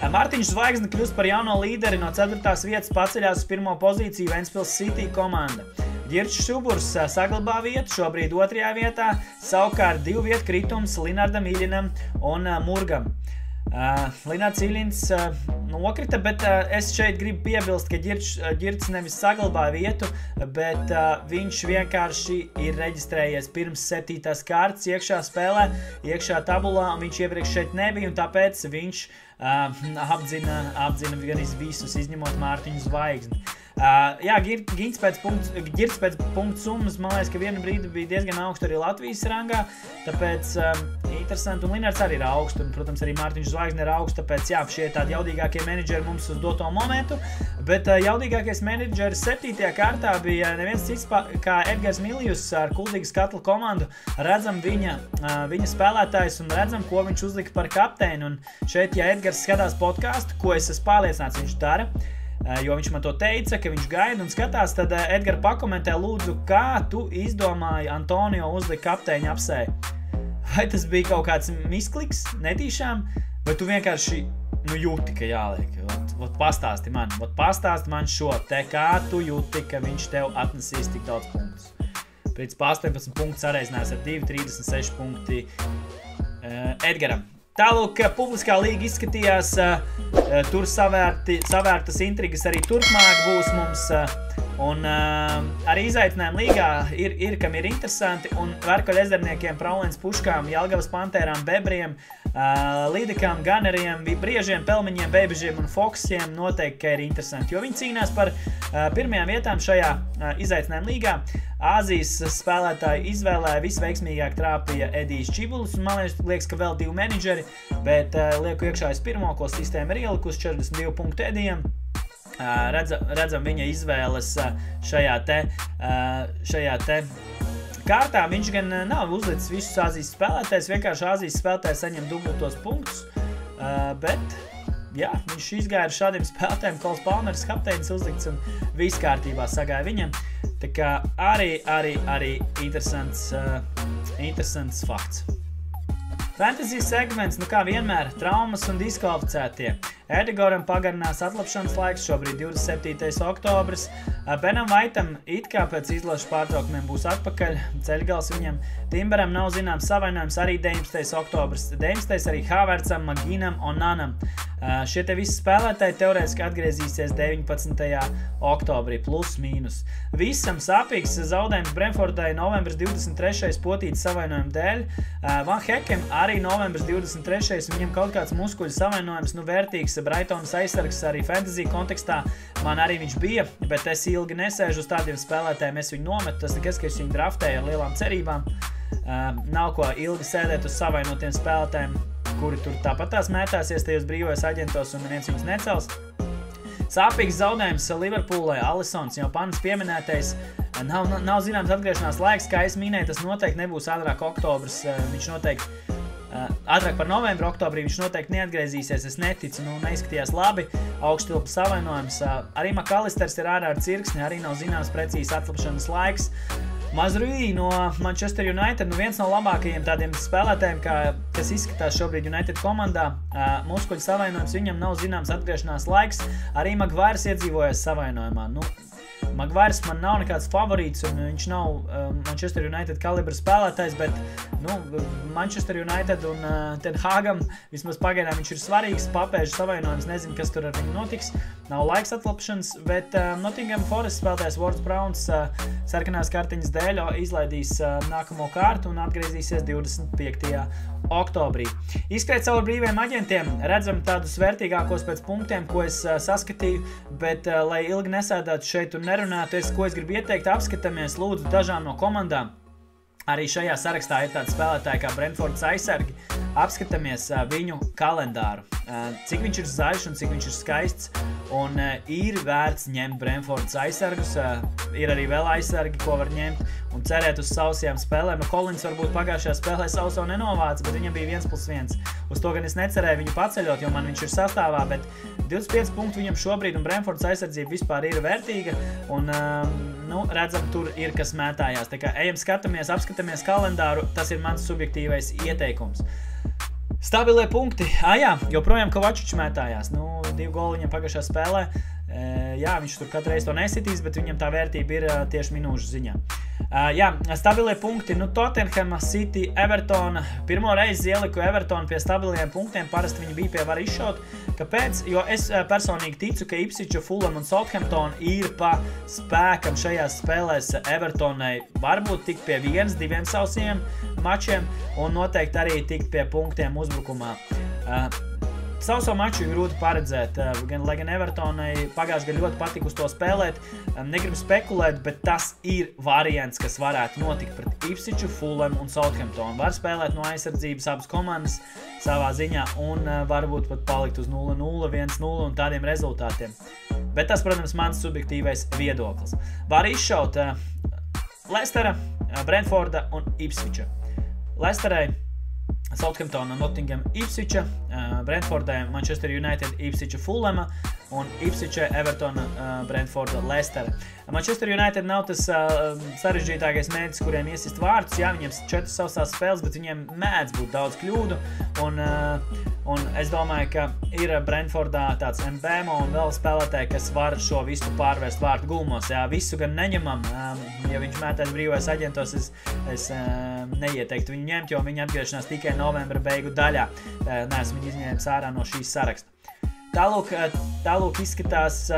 A: Mārtiņš Zvaigzne kļūst par jauno līderi, no 4. vietas paceļās uz 1. pozīciju Ventspils City komanda. Ģirčs Šuburs saglabā vietu, šobrīd 2. vietā, savukārt 2 vietu kritums Linardam Iļinam un Murgam. Linards Iļins nokrita, bet es šeit gribu piebilst, ka Ģirčs nevis saglabā vietu, bet viņš vienkārši ir reģistrējies pirms 7. kārtas iekšā spēlē, iekšā tabulā, un viņš iepriekš šeit nebija, un tāpēc viņš apdzina gan visus, izņemot Mārtiņu Zvaigzni. Jā, Ģirts pēc punktu summas, man liekas, ka vienu brīdi bija diezgan augstu arī Latvijas rangā, tāpēc interesanti, un Linards arī ir augstu, un, protams, arī Mārtiņš Zvaigzne ir augstu, tāpēc, jā, šie ir tādi jaudīgākie menedžeri mums uz doto momentu, bet jaudīgākais menedžeris 7. kārtā bija neviens cits kā Edgars Miljus ar Kuldīgas Katla komandu. Redzam viņa spēlētājs un redzam, ko viņš uzlika par kapteini, un šeit, ja Edgars skatās podcastu, ko es esmu pārliecināts viņš dara, jo viņš man to teica, ka viņš gaida un skatās, tad Edgar pakomentē lūdzu, kā tu izdomāji Antonio uzlikt kapteiņa apsēju. Vai tas bija kaut kāds miskliks, netīšām, vai tu vienkārši jūti, ka jāliek? Pastāsti man šo te, kā tu jūti, ka viņš tev atnesīs tik daudz punktus. Pēc 18 punktus sareizinās ar 2,36 punkti Edgaram. Tālūk, publiskā līga izskatījās, tur savērtas intrigas arī turpmāk būs mums, un arī izaicinājumi līgā ir kam ir interesanti, un Verkoļa ezerniekiem, Praulens Puškām, Jelgavas Pantērām, Bebriem, Līdekām, Ganeriem, Briežiem, Pelmeņiem, Beibežiem un Foksiem noteikti, ka ir interesanti, jo viņi cīnās par pirmajām vietām šajā izaicinājuma līgā. Āzijas spēlētāju izvēlēja visveiksmīgāk trāpīja Edijs Čibulis, un man liekas, ka vēl 2 menedžeri, bet lieku iekšā es pirmo, ko sistēma ir ielikusi 42 punktu Edijam. Redzam viņa izvēles šajā te kārtā. Viņš gan nav uzlicis visus Āzijas spēlētājus, vienkārši Āzijas spēlētājs saņem dubultos punktus, bet jā, viņš izgāja ar šādiem spēlētājiem, Kols Palmers kapteinis uzlikts un viss kārtībā sagāja viņam. Tā kā arī interesants fakts. Fantasy segments, kā vienmēr, traumas un diskvalificētie. Erdegoram pagarinās atlapšanas laiks, šobrīd 27. oktobris. Benam Vaitam it kā pēc izlašu pārtraukumiem būs atpakaļ, ceļgals viņam. Timberam nav zināms savainojums, arī 19. oktobris. 19. arī Havertzam, Maginam un Nanam. Šie te visi spēlētāji teorētiski atgriezīsies 19. oktobrī, plus mīnus. Visam sāpīgs zaudējums Brentfordai novembris 23. potītas savainojuma dēļ. Van Hekem arī novembris 23. viņam kaut kāds muskuļu savainojums, vērtīgs Brightonas aizsargs arī fantasy kontekstā. Man arī viņš bija, bet es ilgi nesēžu uz tādiem spēlētājiem, es viņu nometu. Tas nekas, ka es viņu draftēju ar lielām cerībām. Nav ko ilgi sēdēt uz savainotiem spēlētājiem, kuri tur tāpat tās mētāsies tajos brīvajos aģentos un neviens viņus necels. Sāpīgs zaudējums Liverpoolai, Alisons jau panis pieminētais, nav zināms atgriešanās laiks, kā es minēju, tas noteikti nebūs ātrāk oktobrs, viņš noteikti ātrāk par novembru, oktobrī viņš noteikti neatgriezīsies, es neticu, neizskatījās labi, augsttilpa savainojums, arī Makalisters ir ārā ar cirksni, arī nav zināms precīzi atlapšanas laiks. Mazruī no Manchester United, viens no labākajiem tādiem spēlētājiem, kas izskatās šobrīd United komandā, muskuļu savainojums, viņam nav zināms atgriešanās laiks, arī Maguires iedzīvojas savainojumā. Maguires man nav nekāds favorīts, un viņš nav Manchester United kalibra spēlētājs, bet Manchester United un Ten Hagam vismaz pagaidām viņš ir svarīgs, papēžu savainojums, nezinu, kas tur ar viņu notiks, nav laiks atlapšanas, bet Nottingham Forest spēlētājs Ward-Prowse sarkanās kartiņas dēļ izlaidīs nākamo kārtu un atgriezīsies 25. oktobrī. Izskriet caur brīviem aģentiem, redzam tādus vērtīgākos pēc punktiem, ko es saskatīju, bet, lai ilgi nesēdētu šeit un nerunātu, ko es gribu ieteikt, apskatāmies lūdzu dažām no komandām. Arī šajā sarakstā ir tādi spēlētāji kā Brentfordas aizsargi. Apskatāmies viņu kalendāru, cik viņš ir zaļš un cik viņš ir skaists, un ir vērts ņemt Brentfordas aizsargus, ir arī vēl aizsargi, ko var ņemt, un cerēt uz sausajām spēlēm. Collins varbūt pagājušajā spēlē sauso nenovāca, bet viņam bija 1+1. Uz to gan es necerēju viņu paceļot, jo man viņš ir sastāvā, bet 25 punktu viņam šobrīd, un Brentfordas aizsardzība vispār ir vērtīga, un redzam, tur ir kas mētājās. Tā kā ejam skatāmies, apskatāmies kalendāru, tas ir mans subjektīvais ieteikums. Stabilie punkti. Joprojām Kovačičs mētājās. 2 goli viņam pagājušajā spēlē. Viņš tur katru reizi to nesitīs, bet viņam tā vērtība ir tieši minūšu ziņā. Stabilie punkti. Tottenham, City, Everton. Pirmo reizi ieliku Everton pie stabiliem punktiem. Parasti viņi bija pie var izšaut. Kāpēc? Jo es personīgi ticu, ka Ipswich, Fulham un Southampton ir pa spēkam šajās spēlēs Evertonai. Varbūt tikt pie 1-2 sausiem mačiem un noteikti arī tikt pie punktiem uzbrukumā. Sauso maču ir grūti paredzēt, lai gan Evertonai pagājuši gan ļoti patika uz to spēlēt. Negribu spekulēt, bet tas ir variants, kas varētu notikt pret Ipswichu, Fulham un Southampton. Var spēlēt no aizsardzības abas komandas savā ziņā un varbūt pat palikt uz 0-0, 1-0 un tādiem rezultātiem. Bet tas, protams, mans subjektīvais viedoklis. Var izšaut Leicestera, Brentforda un Ipswicha. Leicesterai Southamptona, Nottingham, Ipswicha, Brentfordai, Manchester United, Ipswicha, Fulhama un Ipswicha, Evertona, Brentforda, Leicestera. Manchester United nav tas sarežģītākais mērķis, kuriem iesist vārtus. Viņiem 4 sausās spēles, bet viņiem mēdz būt daudz kļūdu. Un es domāju, ka ir Brentfordā tāds Mbemo un vēl spēlētāji, kas var šo visu pārvērst vārtu gulmos. Visu gan neņemam. Ja viņš mētās brīvais aģentos, es neieteiktu viņu ņemt, jo viņa atgriešanās tikai novembra beigu daļā. Neesmu viņu izņēmis ārā no šīs saraksta. Tālūk izskatās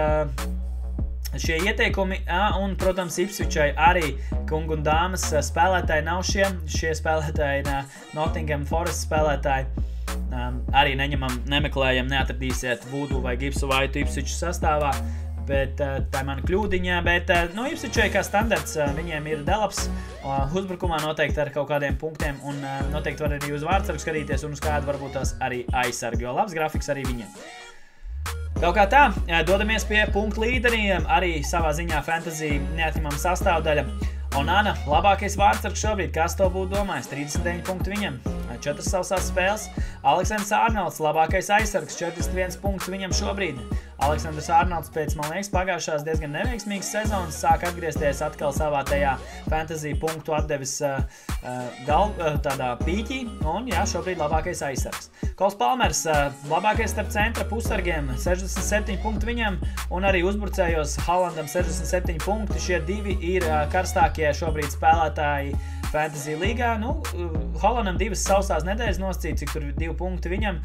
A: šie ieteikumi, un, protams, Ipswichai arī kungu un dāmas spēlētāji nav šie spēlētāji, Nottingham Forest spēlētāji. Arī nemeklējam, neatradīsiet Vudu vai Gipsu Vaitu Ipswichu sastāvā, bet tā ir mana kļūdiņa, bet Ipswichai kā standarts, viņiem ir Delaps, uzbrukumā noteikti ar kaut kādiem punktiem, un noteikti var arī uz vārdsargu skatīties, un uz kādu varbūt tās arī aizsargi, jo labs grafiks arī viņiem. Kaut kā tā, dodamies pie punktu līderiem, arī savā ziņā fantasy neatņemama sastāvdaļa. Onana, labākais vārdsargs šobrīd, kas to būtu domājis? 39 punkti viņam, 4 sausās spēles. Aleksandrs Arnolds, labākais aizsargs, 41 punkts viņam šobrīd. Aleksandrs Arnolds pēc, man liekas, pagājušās diezgan neveiksmīgas sezonas sāk atgriezties atkal savā tajā fantasy punktu atdevis tādā pīķī, un šobrīd labākais aizsargs. Kols Palmers, labākais starp centra pusargiem, 67 punkti viņam, un arī uzbrucējos Haalandam 67 punkti. Šie divi ir karstākie šobrīd spēlētāji Fantasy līgā. Haalandam 2 sausās nedēļas nosacīja, cik tur 2 punkti viņam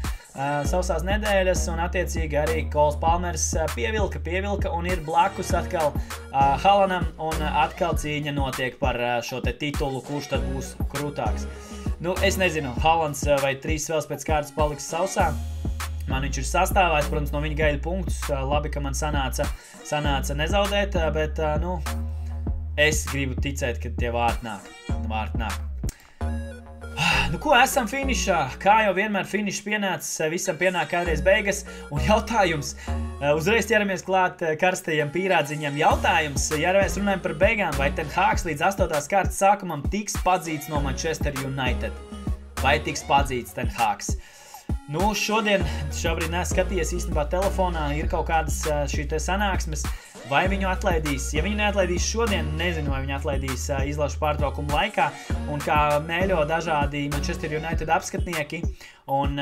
A: sausās nedēļas, un attiecīgi arī Kols Palmers pievilka un ir blakus atkal Haalandam, un atkal cīņa notiek par šo te titulu, kurš tad būs krūtāks. Es nezinu, Haalands vai 3 spēles pēc kārtas paliks sausā. Man viņš ir sastāvājis, protams, no viņa gaida punktus. Labi, ka man sanāca nezaudēt, bet, es gribu ticēt, ka tie vārti nāk. Nu ko, esam finišā. Kā jau vienmēr finišs pienācis, visam pienāk kādreiz beigas. Un jautājums, uzreiz ķeramies klāt karstajiem pīrādziņam. Jautājums, ja mēs runājam par beigām, vai Ten Hāgs līdz 8. kārtas sākumam tiks padzīts no Manchester United? Vai tiks padzīts Ten Hāgs? Nu, šobrīd neskaties īstenībā telefonā, ir kaut kādas šī te sanāksmes, vai viņu atlaidīs. Ja viņu neatlaidīs šodien, nezinu, vai viņu atlaidīs izlašu pārtraukumu laikā, un kā mēļo dažādi Manchester United apskatnieki, un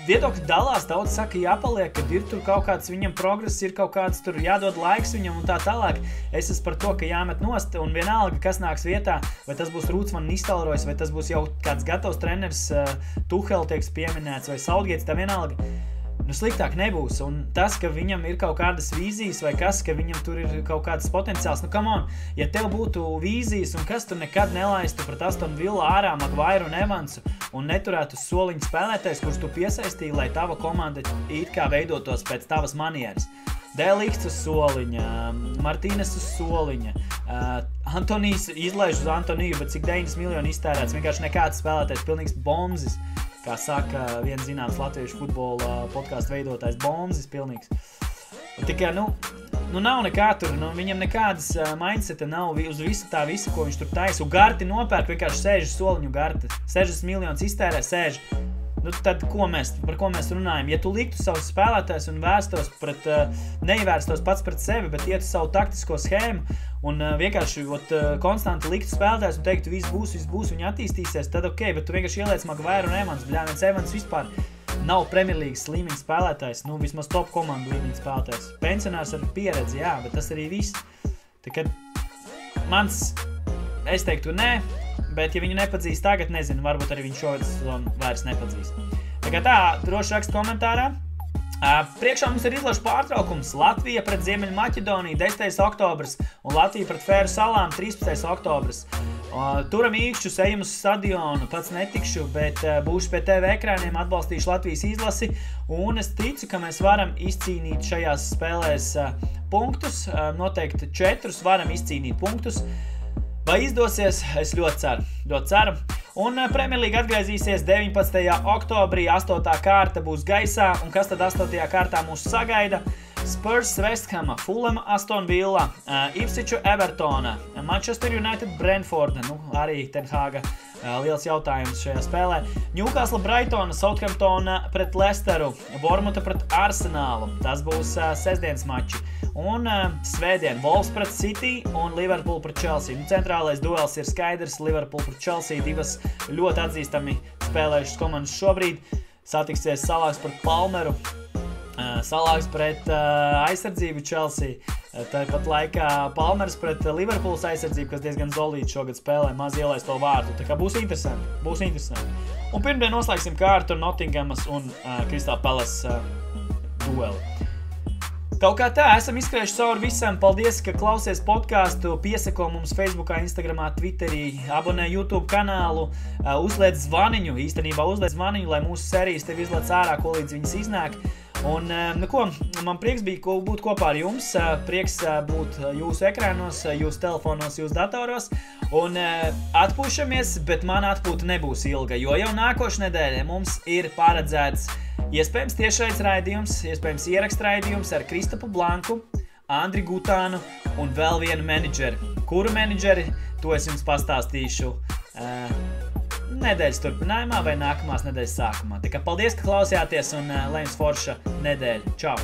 A: viedokļi dalās, daudz saka, jāpaliek, kad ir tur kaut kāds viņam progress, ir kaut kāds tur jādod laiks viņam un tā tālāk. Es esmu par to, ka jāmet nost, un vienalga, kas nāks vietā, vai tas būs Rūts Van Nistelrooys, vai tas būs jau kāds gatavs treneris, Tuchel tieks pieminēts, vai Southgate, tā vienalga. Nu, sliktāk nebūs, un tas, ka viņam ir kaut kādas vīzijas vai kas, ka viņam tur ir kaut kāds potenciāls, nu, come on, ja tev būtu vīzijas un kas tu nekad nelaistu pret Aston Villa ārā Maguire un Evansu un neturētu uz soliņu spēlētājs, kurus tu piesaistīji, lai tava komanda it kā veidotos pēc tavas manieres. Delikts uz soliņa, Martīnes uz soliņa, Antonijs izlaiž uz Antoniju, bet cik 9 miljoni iztērēts, vienkārši nekāds spēlētājs, pilnīgs bombzis. Kā saka viens zināms latviešu futbola podcastu veidotājs, bombzis pilnīgs. Un tikai, nu nav nekā tur, viņam nekādas mindseta nav uz visu tā visu, ko viņš tur taisa. Un Garti nopērk, vienkārši sēž soliņu Garti. 60 miljonus iztērē, sēž. Nu tad par ko mēs runājam? Ja tu liktu savus spēlētājus un vērstos neievērstos pats pret sevi, bet ietu savu taktisko schēmu un vienkārši konstanti liktu spēlētājus un teiktu, viss būs, viņi attīstīsies, tad ok, bet tu vienkārši ieliec Maguire un Evans. Viens Evans vispār nav Premjerlīgas līmeņa spēlētājs, nu vismaz top komandu līmeņa spēlētājs. Pensionārs ar pieredzi, jā, bet tas arī viss. Tā kad es teiktu nē, bet ja viņu nepadzīs tagad, nezinu, varbūt arī viņš šogad sezonu vairs nepadzīs. Tā kā tā, droši rakst komentārā. Priekšā mums ir izlašu pārtraukums. Latvija pret Ziemeļmaķedoniju 10. oktobrs un Latvija pret Fēru salām 13. oktobrs. Turam īkšķus, ejam uz stadionu, pats netikšu, bet būšu pie TV ekrāniem, atbalstīšu Latvijas izlasi, un es ticu, ka mēs varam izcīnīt šajās spēlēs punktus, noteikti 4 varam izcīnīt punktus. Vai izdosies? Es ļoti ceru. Un Premjerlīga atgriezīsies 19. oktobrī, 8. kārta būs gaisā, un kas tad 8. kārtā mūs sagaida? Spurs West Hama, Fulham Aston Villa, Ipswichu Evertona, Manchester United Brentforda, arī Ten Hāga liels jautājums šajā spēlē, Newcastle Brightona, Southamptona pret Leicesteru, Bournemuta pret Arsenālu, tas būs sestdienas mači, un svētdien Wolves pret City un Liverpool pret Chelsea. Centrālais duels ir skaidrs, Liverpool pret Chelsea, divas ļoti atzīstami spēlējušas komandas šobrīd, satiksies Salāks pret Palmeru, Salāks pret aizsardzību Chelsea, tāpat laikā Palmers pret Liverpools aizsardzību, kas diezgan zolīti šogad spēlē, maz ielaist to vārtu, tā kā būs interesanti. Un pirmdien noslēgsim kārtu Nottinghamas un Crystal Palace dueli. Kaut kā tā, esam izskrējuši cauri visam. Paldies, ka klausies podcastu, piesako mums Facebookā, Instagramā, Twitterī, abonē YouTube kanālu, uzliec zvaniņu, lai mūsu serijas tev izlec ārā, ko līdz viņas iznāk. Un, man prieks bija būt kopā ar jums, prieks būt jūsu ekrānos, jūsu telefonos, jūsu datoros, un atpūšamies, bet man atpūta nebūs ilga, jo jau nākošu nedēļu mums ir paredzēts iespējams tiešais raidījums, iespējams ierakst raidījums ar Kristapu Blanku, Andri Gutānu un vēl vienu menedžeri. Kuru menedžeri, to es jums pastāstīšu nedēļas turpinājumā vai nākamās nedēļas sākumā. Tā kā paldies, ka klausījāties un lai jums forša nedēļa. Čau!